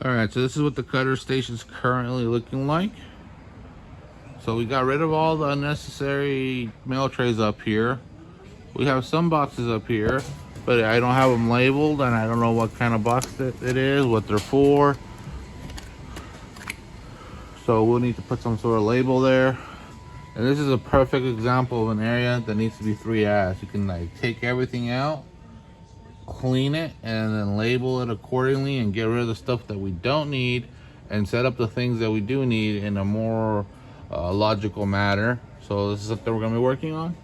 All right, so this is what the cutter station's currently looking like. So we got rid of all the unnecessary mail trays up here. We have some boxes up here, but I don't have them labeled, and I don't know what kind of box it is, what they're for. So we'll need to put some sort of label there. And this is a perfect example of an area that needs to be 3S. You can like take everything out, clean it, and then label it accordingly and get rid of the stuff that we don't need and set up the things that we do need in a more logical manner. So this is something we're going to be working on,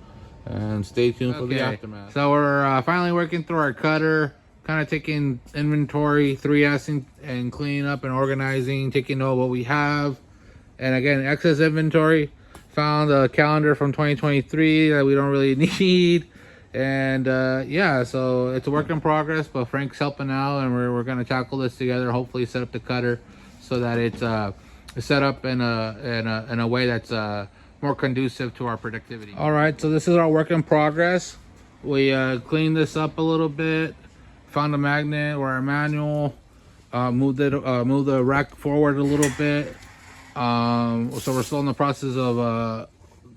and stay tuned for the aftermath. So we're finally working through our cutter, kind of taking inventory, 3S'ing and cleaning up and organizing, taking note of what we have. And again, excess inventory. Found a calendar from 2023 that we don't really need. And yeah, so it's a work in progress, but Frank's helping out, and we're going to tackle this together. Hopefully set up the cutter so that it's set up in a way that's more conducive to our productivity. All right, so this is our work in progress. We cleaned this up a little bit, found a magnet or a manual, moved the rack forward a little bit. So we're still in the process of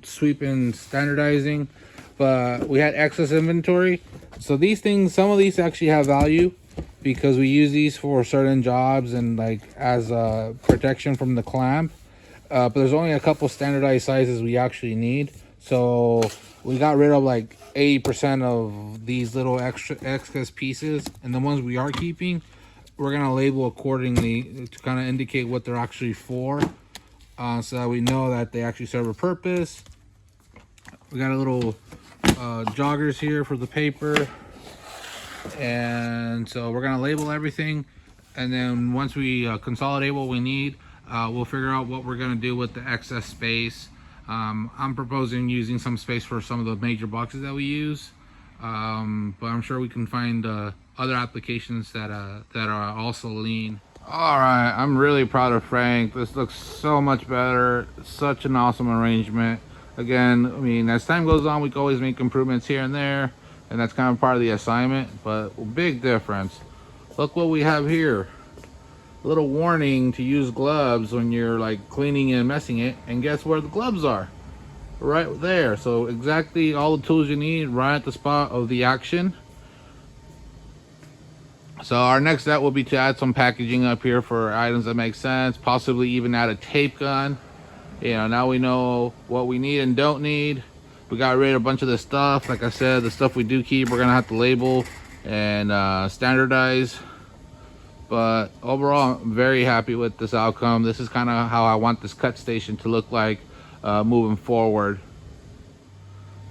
sweeping, standardizing, but we had excess inventory. So these things, some of these actually have value because we use these for certain jobs and like as protection from the clamp. But there's only a couple standardized sizes we actually need. So we got rid of like 80% of these little excess pieces, and the ones we are keeping, we're gonna label accordingly to kind of indicate what they're actually for. So that we know that they actually serve a purpose. We got a little joggers here for the paper, and so we're gonna label everything, and then once we consolidate what we need, we'll figure out what we're gonna do with the excess space. I'm proposing using some space for some of the major boxes that we use, but I'm sure we can find other applications that are also lean. All right, I'm really proud of Frank. This looks so much better. Such an awesome arrangement. Again, I mean, as time goes on, we can always make improvements here and there, and that's kind of part of the assignment, but big difference. Look what we have here. A little warning to use gloves when you're like cleaning and messing it, and guess where the gloves are? Right there. So exactly all the tools you need right at the spot of the action. So our next step will be to add some packaging up here for items that make sense, possibly even add a tape gun. You know, now we know what we need and don't need. We got rid of a bunch of the stuff. Like I said, the stuff we do keep, we're gonna have to label and standardize. But overall, I'm very happy with this outcome. This is kind of how I want this cut station to look like moving forward.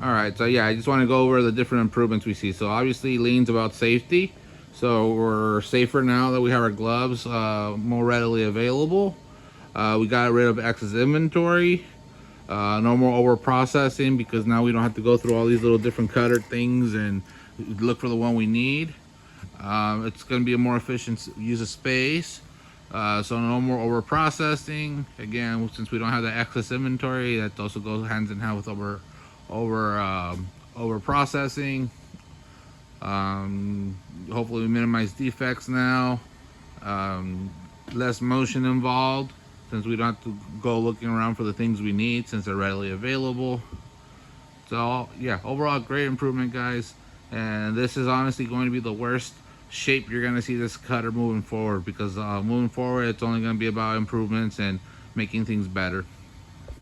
All right, so yeah, I just want to go over the different improvements we see. So obviously lean's about safety. So we're safer now that we have our gloves more readily available. We got rid of excess inventory. No more over processing, because now we don't have to go through all these little different cutter things and look for the one we need. It's going to be a more efficient use of space. So no more over processing. Again, since we don't have the excess inventory, that also goes hands in hand with over processing. Hopefully we minimize defects now. Less motion involved, since we don't have to go looking around for the things we need, since they're readily available. So yeah, overall great improvement, guys. And this is honestly going to be the worst shape you're going to see this cutter moving forward, because moving forward it's only going to be about improvements and making things better.